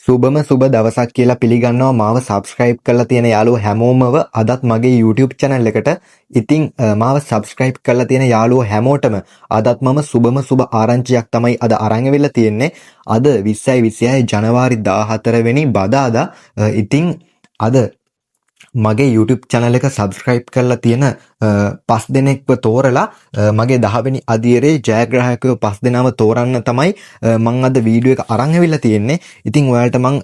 සුබම සුබ දවසක් කියලා පිළිගන්නවා මාව සබස්ක්‍රයිබ් කරලා තියෙන යාළුවෝ හැමෝමව අදත් මගේ YouTube channel එකට. ඉතින් මාව සබස්ක්‍රයිබ් කරලා තියෙන යාළුවෝ හැමෝටම අදත් මම සුබම සුබ ආරංචියක් තමයි අද අරන් වෙලා තියෙන්නේ. අද 20/26 ජනවාරි 14 වෙනි බදාදා. ඉතින් අද මගේ YouTube channel එක subscribe කරලා තියෙන 5 දෙනෙක්ව තෝරලා මගේ 10 වෙනි අදියරේ ජයග්‍රාහකයෝ 5 දෙනාව තෝරන්න තමයි මම අද වීඩියෝ එක අරන් ඇවිල්ලා තියෙන්නේ. ඉතින් ඔයාලට මම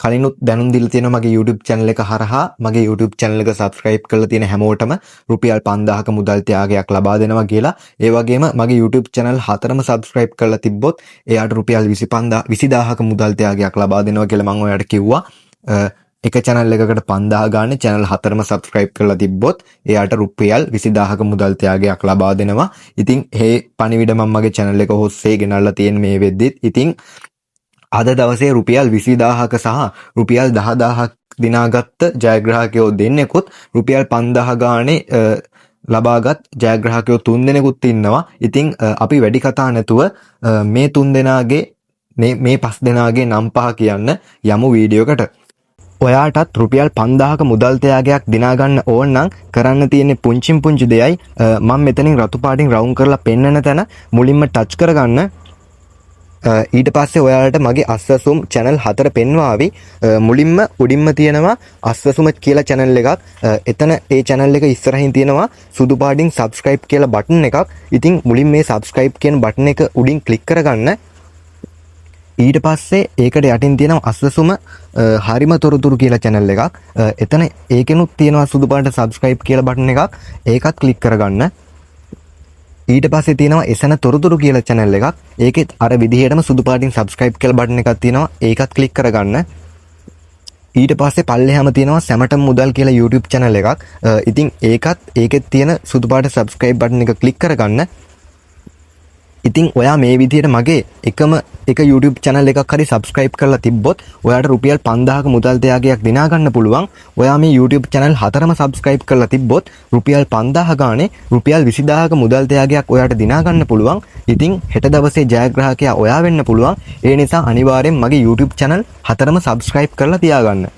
කලිනුත් දැනුම් දීලා තියෙනවා මගේ YouTube channel එක හරහා මගේ YouTube channel එක subscribe කරලා තියෙන හැමෝටම රුපියල් 5000ක මුදල් ත්‍යාගයක් ලබා දෙනවා කියලා. ඒ වගේම මගේ YouTube channel 4ම subscribe කරලා තිබ්බොත් එයාට රුපියල් 20000ක මුදල් ත්‍යාගයක් ලබා දෙනවා කියලා මම ඔයාලට කිව්වා. එක channel එකකට 5000 ගානේ channel 4ම subscribe කරලා තිබ්බොත් එයාට රුපියල් 20000ක මුදල් ත්‍යාගයක් ලබා දෙනවා. ඉතින් මේ පණිවිඩ මම මගේ channel එක ඔස්සේ ගෙනල්ලා තියෙන මේ වෙද්දිත් ඉතින් අද දවසේ රුපියල් 20000ක සහ රුපියල් 10000ක් දිනාගත්ත ජයග්‍රාහකයෝ දෙන්නෙකුත් රුපියල් 5000 ගානේ ලබාගත් ජයග්‍රාහකයෝ 3 දෙනෙකුත් ඉන්නවා. ඉතින් අපි වැඩි කතා නැතුව මේ 3 දෙනාගේ මේ 5 දෙනාගේ නම් පහ කියන්න යමු වීඩියෝකට. ඔයාටත් රුපියල් 5000ක මුදල් ත්‍යාගයක් දිනා ගන්න ඕන නම් කරන්න තියෙන්නේ පුංචි දෙයයි. මම මෙතනින් රතු පාටින් රවුන්ඩ් කරලා පෙන්නන තැන මුලින්ම ටච් කරගන්න. ඊට පස්සේ ඔයාලට මගේ අස්වැසුම් channel 4 පෙන්වාවි. මුලින්ම උඩින්ම තියෙනවා අස්වැසුම කියලා channel එකක්. එතන ඒ channel එක ඉස්සරහින් තියෙනවා සුදු පාටින් subscribe කියලා බටන් එකක්. ඉතින් මුලින් මේ subscribe කියන බටන් එක උඩින් ක්ලික් කරගන්න. ඊට පස්සේ ඒකට යටින් තියෙනවා අස්වැසුම හරිම තොරතුරු කියලා channel එකක්. එතන ඒකෙනුත් තියෙනවා සුදු පාට subscribe කියලා බටන් එකක්. ඒකත් ක්ලික් කරගන්න. ඊට පස්සේ තියෙනවා එසන තොරතුරු කියලා channel එකක්. ඒකෙත් අර විදිහටම සුදු පාටින් subscribe කියලා බටන් එකක් තියෙනවා. ඒකත් ක්ලික් කරගන්න. ඊට පස්සේ පල්ලෙහාම තියෙනවා සැමටම මුදල් කියලා YouTube channel එකක්. ඉතින් ඒකෙත් තියෙන සුදු පාට subscribe බටන් එක ක්ලික් කරගන්න. ඉතින් ඔයා මේ විදිහට මගේ එකම එක YouTube channel එකක් හරි subscribe කරලා තිබ්බොත් ඔයාට රුපියල් 5000ක මුදල් ත්‍යාගයක් දිනා ගන්න පුළුවන්. ඔයා මේ YouTube channel 4ම subscribe කරලා තිබ්බොත් රුපියල් 5000 ගානේ රුපියල් 20000ක මුදල් ත්‍යාගයක් ඔයාට දිනා ගන්න පුළුවන්. ඉතින් හෙට දවසේ ජයග්‍රාහකයා ඔයා වෙන්න පුළුවන්. ඒ නිසා අනිවාර්යෙන් මගේ YouTube channel 4ම subscribe කරලා තියාගන්න.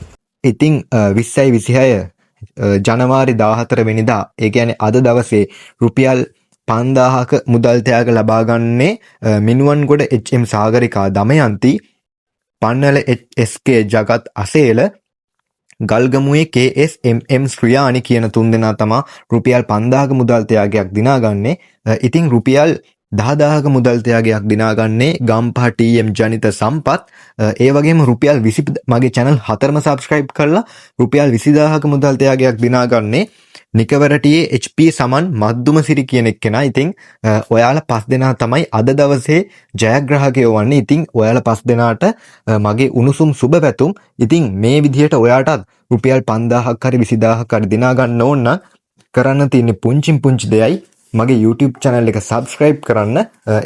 ඉතින් 20/26 ජනවාරි 14 වෙනිදා ඒ කියන්නේ අද දවසේ රුපියල් 5000ක මුදල් ත්‍යාග ලබා ගන්නේ මිනුවන්ගොඩ HM සාගරිකා දමයන්ති, පන්නල HSK ජගත් අසේල, ගල්ගමුවේ KSMM ශ්‍රියානි කියන 3 දෙනා තමා රුපියල් 5000ක මුදල් ත්‍යාගයක් දිනාගන්නේ. ඉතින් රුපියල් 10000ක මුදල් ත්‍යාගයක් දිනාගන්නේ ගම්පහ TM ජනිත සම්පත්. ඒ වගේම රුපියල් 20 මගේ channel 4ම subscribe කරලා රුපියල් 20000ක මුදල් ත්‍යාගයක් දිනාගන්නේ නිකවරටියේ HP සමන් මද්දුම සිරි කියන එක්කෙනා. ඉතින් ඔයාලා 5 දෙනා තමයි අද දවසේ ජයග්‍රාහකයෝ වන්නේ. ඉතින් ඔයාලා 5 දෙනාට මගේ උණුසුම් සුබ පැතුම්. ඉතින් මේ විදිහට ඔයාටත් රුපියල් 5000ක් හරි 20000ක් හරි දිනා ගන්න ඕන නම් කරන්න තියෙන්නේ පුංචි දෙයයි මගේ YouTube channel එක subscribe කරන්න.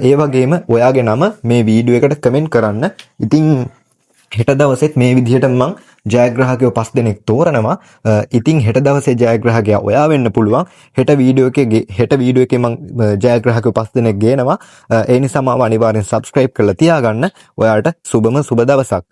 ඒ වගේම ඔයාගේ නම මේ වීඩියෝ එකට comment කරන්න. ඉතින් හෙට දවසෙත් මේ විදිහට මම ජයග්‍රාහකයෝ 5 දෙනෙක් තෝරනවා. ඉතින් හෙට දවසේ ජයග්‍රාහකයා ඔයා වෙන්න පුළුවන්. හෙට වීඩියෝ එකේ මම ජයග්‍රාහකයෝ 5 දෙනෙක් ගේනවා. ඒ නිසා මාව අනිවාර්යෙන් subscribe කරලා තියාගන්න. ඔයාලට සුබම සුබ දවසක්.